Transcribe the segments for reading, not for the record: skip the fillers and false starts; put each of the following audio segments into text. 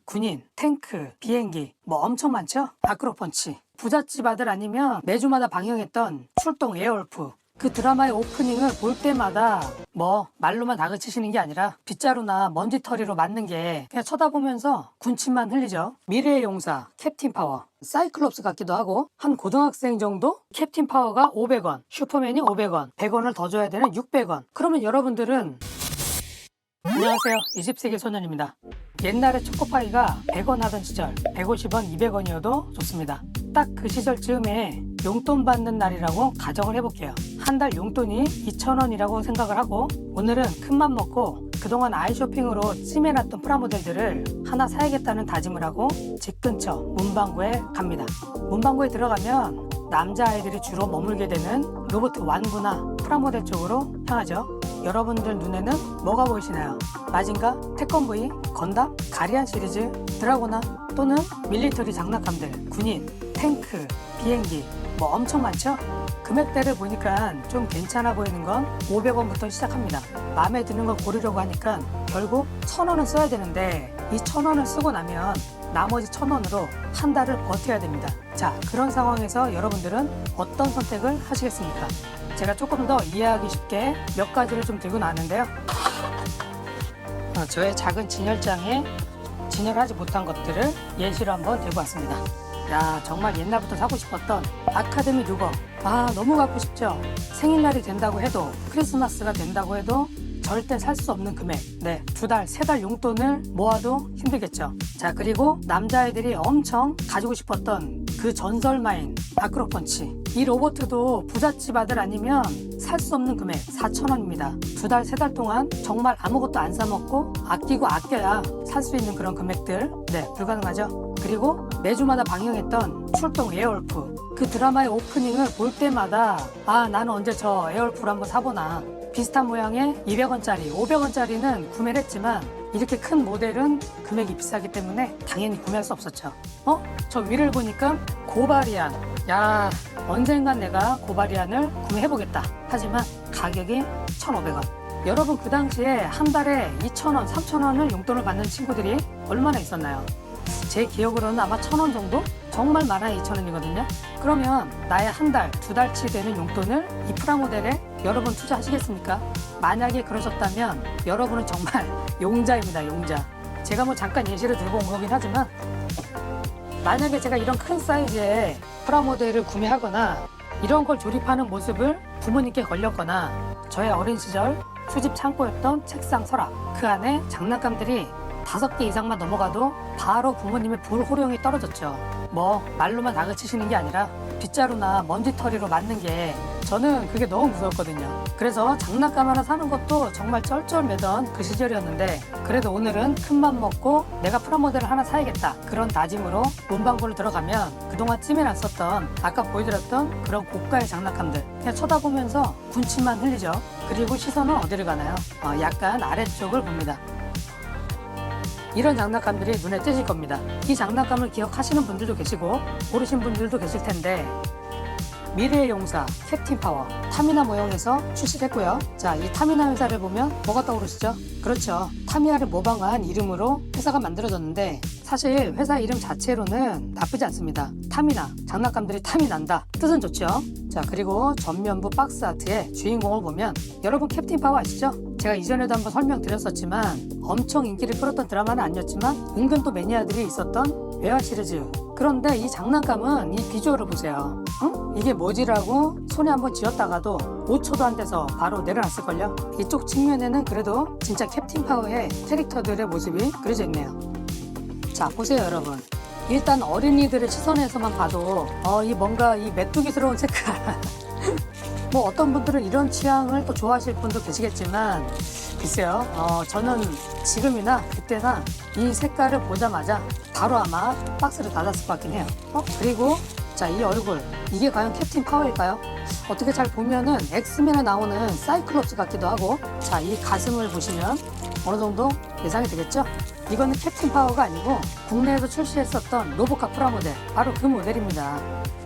군인, 탱크, 비행기 뭐 엄청 많죠? 아크로펀치, 부잣집 아들 아니면 매주마다 방영했던 출동 에어울프, 그 드라마의 오프닝을 볼 때마다 뭐 말로만 다그치시는 게 아니라 빗자루나 먼지털이로 맞는 게 그냥 쳐다보면서 군침만 흘리죠. 미래의 용사 캡틴 파워, 사이클롭스 같기도 하고 한 고등학생 정도? 캡틴 파워가 500원, 슈퍼맨이 500원, 100원을 더 줘야 되는 600원. 그러면 여러분들은 안녕하세요, 20세기 소년입니다. 옛날에 초코파이가 100원 하던 시절 150원, 200원이어도 좋습니다. 딱 그 시절쯤에 용돈 받는 날이라고 가정을 해볼게요. 한 달 용돈이 2,000원이라고 생각을 하고 오늘은 큰맘 먹고 그동안 아이쇼핑으로 찜해놨던 프라모델들을 하나 사야겠다는 다짐을 하고 집 근처 문방구에 갑니다. 문방구에 들어가면 남자아이들이 주로 머물게 되는 로봇 완구나 프라모델 쪽으로 향하죠. 여러분들 눈에는 뭐가 보이시나요? 마징가, 태권브이, 건담, 가리안 시리즈, 드라고나 또는 밀리터리 장난감들, 군인, 탱크, 비행기 뭐 엄청 많죠? 금액대를 보니까 좀 괜찮아 보이는 건 500원부터 시작합니다. 마음에 드는 걸 고르려고 하니까 결국 1,000원은 써야 되는데 이 1,000원을 쓰고 나면 나머지 1,000원으로 한 달을 버텨야 됩니다. 자, 그런 상황에서 여러분들은 어떤 선택을 하시겠습니까? 제가 조금 더 이해하기 쉽게 몇 가지를 좀 들고 나왔는데요. 저의 작은 진열장에 진열하지 못한 것들을 예시로 한번 들고 왔습니다. 야, 정말 옛날부터 사고 싶었던 아카데미 루거. 아, 너무 갖고 싶죠? 생일날이 된다고 해도 크리스마스가 된다고 해도 절대 살 수 없는 금액. 네, 2달, 3달 용돈을 모아도 힘들겠죠. 자, 그리고 남자애들이 엄청 가지고 싶었던 그 전설마인 아크로펀치. 이 로봇도 부잣집 아들 아니면 살 수 없는 금액 4,000원입니다. 2달, 3달 동안 정말 아무것도 안 사먹고 아끼고 아껴야 살 수 있는 그런 금액들. 네, 불가능하죠. 그리고 매주마다 방영했던 출동 에어울프. 그 드라마의 오프닝을 볼 때마다 아, 나는 언제 저 에어울프를 한번 사보나. 비슷한 모양의 200원짜리, 500원짜리는 구매를 했지만 이렇게 큰 모델은 금액이 비싸기 때문에 당연히 구매할 수 없었죠. 저 위를 보니까 고바리안. 야, 언젠간 내가 고바리안을 구매해보겠다. 하지만 가격이 1,500원. 여러분, 그 당시에 한 달에 2,000원, 3,000원을 용돈을 받는 친구들이 얼마나 있었나요? 제 기억으로는 아마 1,000원 정도? 정말 많아야 2,000원이거든요. 그러면 나의 한 달, 2달치 되는 용돈을 이 프라모델에 여러분 투자하시겠습니까? 만약에 그러셨다면 여러분은 정말 용자입니다, 용자. 제가 뭐 잠깐 예시를 들고 온 거긴 하지만 만약에 제가 이런 큰 사이즈의 프라모델을 구매하거나 이런 걸 조립하는 모습을 부모님께 걸렸거나 저의 어린 시절 수집 창고였던 책상 서랍, 그 안에 장난감들이 5개 이상만 넘어가도 바로 부모님의 불호령이 떨어졌죠. 뭐 말로만 다그치시는 게 아니라 빗자루나 먼지털이로 맞는 게 저는 그게 너무 무서웠거든요. 그래서 장난감 하나 사는 것도 정말 쩔쩔매던 그 시절이었는데 그래도 오늘은 큰맘 먹고 내가 프라모델을 하나 사야겠다 그런 다짐으로 문방구를 들어가면 그동안 찜해놨었던 아까 보여드렸던 그런 고가의 장난감들 그냥 쳐다보면서 군침만 흘리죠. 그리고 시선은 어디를 가나요? 약간 아래쪽을 봅니다. 이런 장난감들이 눈에 띄실 겁니다. 이 장난감을 기억하시는 분들도 계시고 모르신 분들도 계실 텐데 미래의 용사 캡틴 파워 타미나 모형에서 출시했고요. 자, 이 타미나 회사를 보면 뭐가 떠오르시죠? 그렇죠. 타미야를 모방한 이름으로 회사가 만들어졌는데 사실 회사 이름 자체로는 나쁘지 않습니다. 타미나, 장난감들이 탐이 난다. 뜻은 좋죠. 자, 그리고 전면부 박스 아트의 주인공을 보면 여러분 캡틴 파워 아시죠? 제가 이전에도 한번 설명드렸었지만 엄청 인기를 끌었던 드라마는 아니었지만 은근 또 매니아들이 있었던 외화 시리즈. 그런데 이 장난감은 이 비주얼을 보세요. 이게 뭐지라고 손에 한번 쥐었다가도 5초도 안 돼서 바로 내려놨을걸요. 이쪽 측면에는 그래도 진짜 캡틴 파워의 캐릭터들의 모습이 그려져 있네요. 자, 보세요 여러분. 일단 어린이들의 시선에서만 봐도 이 뭔가 이 메뚜기스러운 색깔 뭐 어떤 분들은 이런 취향을 또 좋아하실 분도 계시겠지만 글쎄요, 저는 지금이나 그때나 이 색깔을 보자마자 바로 아마 박스를 닫았을 것 같긴 해요. 그리고 자, 이 얼굴 이게 과연 캡틴 파워일까요? 어떻게 잘 보면은 엑스맨에 나오는 사이클롭스 같기도 하고 자, 이 가슴을 보시면 어느 정도 예상이 되겠죠? 이거는 캡틴 파워가 아니고 국내에서 출시했었던 로보캅 프라모델 바로 그 모델입니다.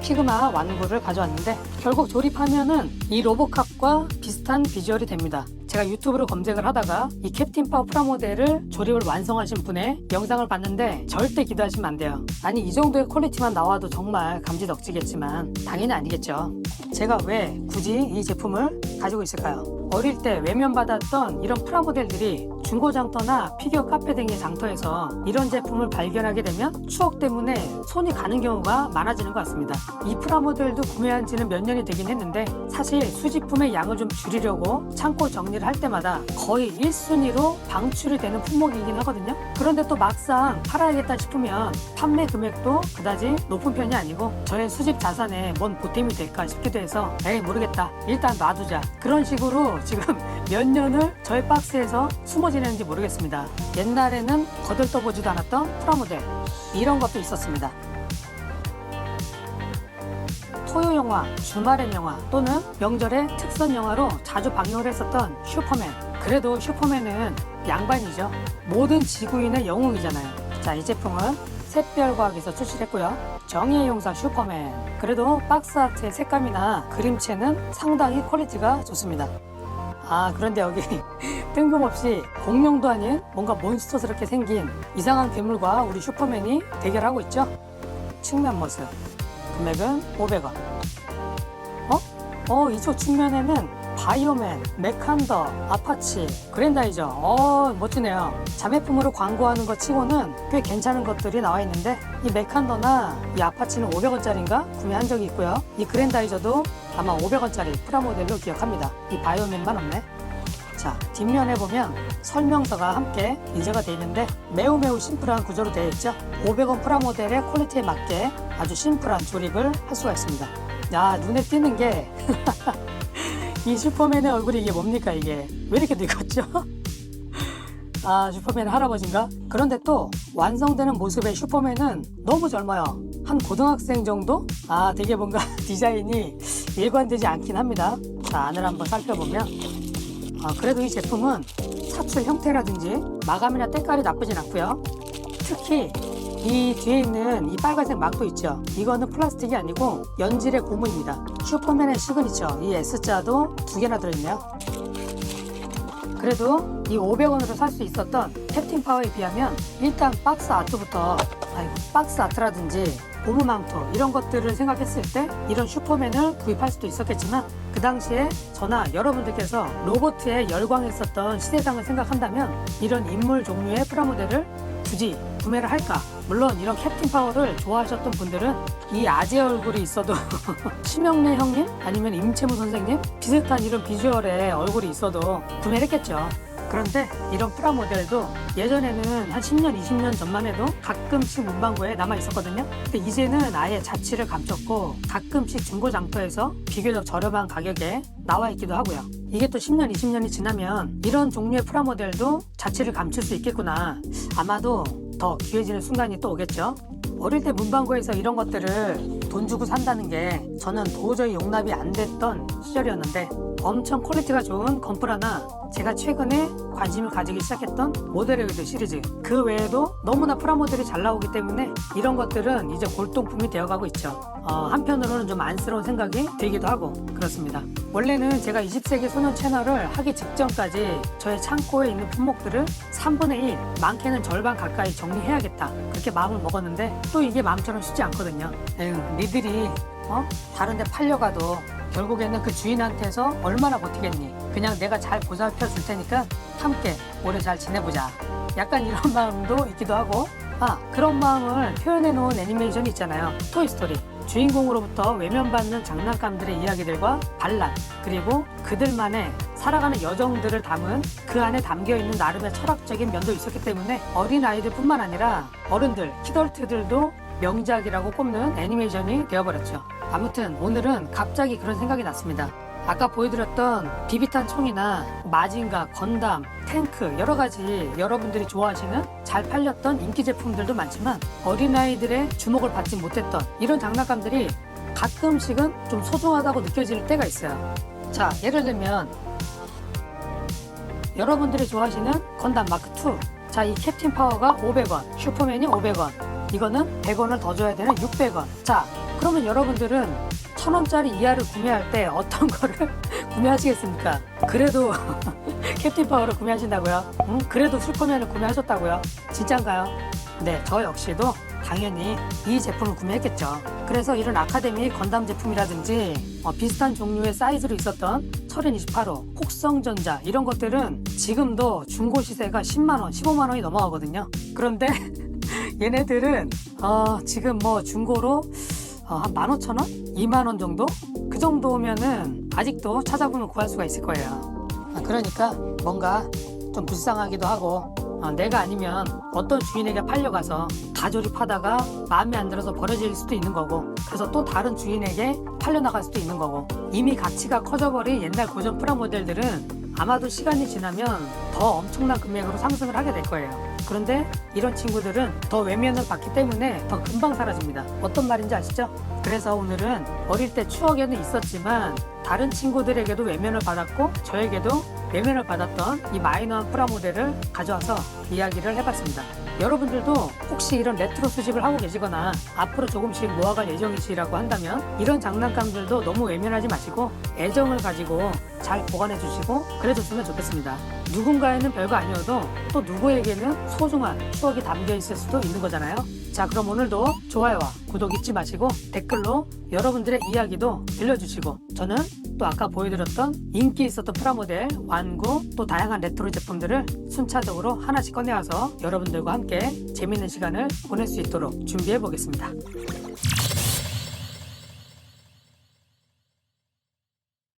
피그마 완구를 가져왔는데 결국 조립하면은 이 로보캅과 비슷한 비주얼이 됩니다. 제가 제가 유튜브로 검색을 하다가 이 캡틴 파워 프라모델을 조립을 완성하신 분의 영상을 봤는데 절대 기대하시면 안 돼요. 아니 이 정도의 퀄리티만 나와도 정말 감지덕지겠지만 당연히 아니겠죠. 제가 왜 굳이 이 제품을 가지고 있을까요? 어릴 때 외면 받았던 이런 프라모델들이 중고장터나 피규어 카페 등의 장터에서 이런 제품을 발견하게 되면 추억 때문에 손이 가는 경우가 많아지는 것 같습니다. 이 프라모델도 구매한 지는 몇 년이 되긴 했는데 사실 수집품의 양을 좀 줄이려고 창고 정리를 할 때마다 거의 1순위로 방출이 되는 품목이긴 하거든요. 그런데 또 막상 팔아야겠다 싶으면 판매 금액도 그다지 높은 편이 아니고 저의 수집 자산에 뭔 보탬이 될까 싶기도 해서 에이 모르겠다 일단 놔두자 그런 식으로 지금 몇 년을 저의 박스에서 숨어 지냈는지 모르겠습니다. 옛날에는 거들떠보지도 않았던 프라모델 이런 것도 있었습니다. 토요 영화, 주말의 영화 또는 명절의 특선 영화로 자주 방영을 했었던 슈퍼맨. 그래도 슈퍼맨은 양반이죠. 모든 지구인의 영웅이잖아요. 자, 이 제품은 샛별과학에서 출시했고요. 정의의 용사 슈퍼맨. 그래도 박스 아트의 색감이나 그림체는 상당히 퀄리티가 좋습니다. 아, 그런데 여기 뜬금없이 공룡도 아닌 뭔가 몬스터스럽게 생긴 이상한 괴물과 우리 슈퍼맨이 대결하고 있죠. 측면 모습. 금액은 500원. 이쪽 측면에는 바이오맨, 메칸더, 아파치, 그랜다이저. 멋지네요. 자매품으로 광고하는 것 치고는 꽤 괜찮은 것들이 나와 있는데 이 메칸더나 이 아파치는 500원짜리인가 구매한 적이 있고요. 이 그랜다이저도 아마 500원짜리 프라모델로 기억합니다. 이 바이오맨만 없네. 자, 뒷면에 보면 설명서가 함께 인쇄가 되어 있는데 매우 심플한 구조로 되어 있죠. 500원 프라모델의 퀄리티에 맞게 아주 심플한 조립을 할 수가 있습니다. 야, 눈에 띄는 게 이 슈퍼맨의 얼굴이 이게 뭡니까 이게 왜 이렇게 늙었죠? 아, 슈퍼맨 할아버지인가? 그런데 또 완성되는 모습의 슈퍼맨은 너무 젊어요. 한 고등학생 정도? 아, 되게 뭔가 디자인이 일관되지 않긴 합니다. 자, 안을 한번 살펴보면 그래도 이 제품은 사출 형태라든지 마감이나 때깔이 나쁘진 않고요. 특히 이 뒤에 있는 이 빨간색 막도 있죠. 이거는 플라스틱이 아니고 연질의 고무입니다. 슈퍼맨의 시그니처 이 S자도 2개나 들어있네요. 그래도 이 500원으로 살 수 있었던 캡틴 파워에 비하면 일단 박스 아트부터 박스 아트라든지 고무 망토 이런 것들을 생각했을 때 이런 슈퍼맨을 구입할 수도 있었겠지만 그 당시에 저나 여러분들께서 로봇에 열광했었던 시대상을 생각한다면 이런 인물 종류의 프라모델을 굳이 구매를 할까? 물론 이런 캡틴 파워를 좋아하셨던 분들은 이 아재 얼굴이 있어도 심영래 형님 아니면 임채무 선생님 비슷한 이런 비주얼의 얼굴이 있어도 구매를 했겠죠. 그런데 이런 프라모델도 예전에는 한 10년, 20년 전만 해도 가끔씩 문방구에 남아 있었거든요. 근데 이제는 아예 자취를 감췄고 가끔씩 중고장터에서 비교적 저렴한 가격에 나와 있기도 하고요. 이게 또 10년, 20년이 지나면 이런 종류의 프라모델도 자취를 감출 수 있겠구나. 아마도 더 귀해지는 순간이 또 오겠죠. 어릴 때 문방구에서 이런 것들을 돈 주고 산다는 게 저는 도저히 용납이 안 됐던 시절이었는데 엄청 퀄리티가 좋은 건프라나 제가 최근에 관심을 가지기 시작했던 모델웨이드 시리즈 그 외에도 너무나 프라모델이 잘 나오기 때문에 이런 것들은 이제 골동품이 되어가고 있죠. 한편으로는 좀 안쓰러운 생각이 들기도 하고 그렇습니다. 원래는 제가 20세기 소년 채널을 하기 직전까지 저의 창고에 있는 품목들을 3분의 1, 많게는 절반 가까이 정리해야겠다 그렇게 마음을 먹었는데 또 이게 마음처럼 쉽지 않거든요. 에휴, 니들이 다른 데 팔려가도 결국에는 그 주인한테서 얼마나 버티겠니? 그냥 내가 잘 보살펴 줄 테니까 함께 오래 잘 지내보자. 약간 이런 마음도 있기도 하고 그런 마음을 표현해 놓은 애니메이션이 있잖아요. 토이스토리. 주인공으로부터 외면받는 장난감들의 이야기들과 반란 그리고 그들만의 살아가는 여정들을 담은 그 안에 담겨있는 나름의 철학적인 면도 있었기 때문에 어린아이들 뿐만 아니라 어른들, 키덜트들도 명작이라고 꼽는 애니메이션이 되어버렸죠. 아무튼 오늘은 갑자기 그런 생각이 났습니다. 아까 보여드렸던 비비탄 총이나 마징가, 건담, 탱크 여러 가지 여러분들이 좋아하시는 잘 팔렸던 인기 제품들도 많지만 어린아이들의 주목을 받지 못했던 이런 장난감들이 가끔씩은 좀 소중하다고 느껴질 때가 있어요. 자, 예를 들면 여러분들이 좋아하시는 건담 마크2 자, 이 캡틴 파워가 500원, 슈퍼맨이 500원 이거는 100원을 더 줘야 되는 600원 자, 그러면 여러분들은 1000원짜리 이하를 구매할 때 어떤 거를 구매하시겠습니까? 그래도 캡틴 파워를 구매하신다고요? 그래도 슈퍼맨을 구매하셨다고요? 진짠가요? 네, 저 역시도 당연히 이 제품을 구매했겠죠. 그래서 이런 아카데미 건담 제품이라든지 비슷한 종류의 사이즈로 있었던 철인 28호, 혹성전자 이런 것들은 지금도 중고 시세가 10만원, 15만원이 넘어가거든요. 그런데 얘네들은 지금 뭐 중고로 한 15,000원? 2만원 정도? 그 정도면은 아직도 찾아보면 구할 수가 있을 거예요. 그러니까 뭔가 좀 불쌍하기도 하고 내가 아니면 어떤 주인에게 팔려가서 가조립하다가 마음에 안 들어서 버려질 수도 있는 거고, 그래서 또 다른 주인에게 팔려나갈 수도 있는 거고, 이미 가치가 커져버린 옛날 고전 프라모델들은 아마도 시간이 지나면 더 엄청난 금액으로 상승을 하게 될 거예요. 그런데 이런 친구들은 더 외면을 받기 때문에 더 금방 사라집니다. 어떤 말인지 아시죠? 그래서 오늘은 어릴 때 추억에는 있었지만 다른 친구들에게도 외면을 받았고 저에게도 외면을 받았던 이 마이너한 프라모델을 가져와서 이야기를 해봤습니다. 여러분들도 혹시 이런 레트로 수집을 하고 계시거나 앞으로 조금씩 모아갈 예정이시라고 한다면 이런 장난감들도 너무 외면하지 마시고 애정을 가지고 잘 보관해 주시고 그래줬으면 좋겠습니다. 누군가에는 별거 아니어도 또 누구에게는 소중한 추억이 담겨 있을 수도 있는 거잖아요. 자, 그럼 오늘도 좋아요와 구독 잊지 마시고 댓글로 여러분들의 이야기도 들려주시고, 저는 또 아까 보여드렸던 인기 있었던 프라모델, 완구, 또 다양한 레트로 제품들을 순차적으로 하나씩 꺼내와서 여러분들과 함께 재밌는 시간을 보낼 수 있도록 준비해 보겠습니다.